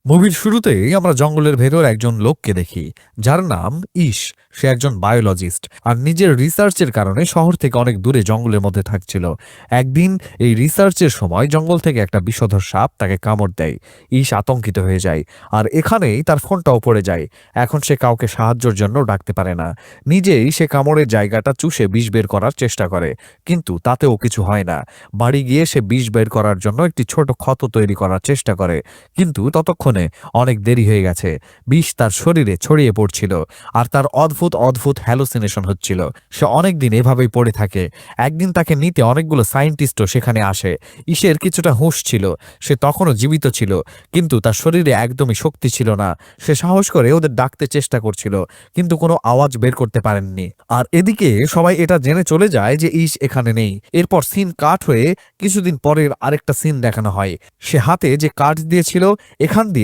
মুভির শুরুতেই আমরা জঙ্গলের ভেতর একজন লোককে দেখি যার নাম ঈশ। সে একজন বায়োলজিস্ট আর নিজের রিসার্চের কারণে শহর থেকে অনেক দূরে জঙ্গলের মধ্যে থাকছিল। একদিন এই রিসার্চের সময় জঙ্গল থেকে একটা বিষধর সাপ তাকে কামড় দেয়। ঈশ আতঙ্কিত হয়ে যায় আর এখানেই তার ফোনটাও পড়ে যায়। এখন সে কাউকে সাহায্যের জন্য ডাকতে পারে না। নিজেই সে কামড়ের জায়গাটা চুষে বিষ বের করার চেষ্টা করে, কিন্তু তাতেও কিছু হয় না। বাড়ি গিয়ে সে বিষ বের করার জন্য একটি ছোট ক্ষত তৈরি করার চেষ্টা করে, কিন্তু ততক্ষণে অনেক দেরি হয়ে গেছে। বিষ তার শরীরে ছড়িয়ে পড়ছিল আর তার অদ্ভুত অদ্ভুত হ্যালুসিনেশন হচ্ছিল। সে অনেক দিন এভাবেই পড়ে থাকে। একদিন তাকে নিতে অনেকগুলো সায়েন্টিস্টও সেখানে আসে। ঈশের কিছুটা হুঁশ ছিল, সে তখনও জীবিত ছিল, কিন্তু তার শরীরে একদমই শক্তি ছিল না। সে সাহস করে ওদের ডাকতে চেষ্টা করছিল, কিন্তু কোনো আওয়াজ বের করতে পারেননি। আর এদিকে সবাই এটা জেনে চলে যায় যে ঈশ এখানে নেই। এরপর সিন কাট হয়ে কিছুদিন পরের আরেকটা সিন দেখানো হয়। সে হাতে যে কাঠ দিয়েছিল এখান দিয়ে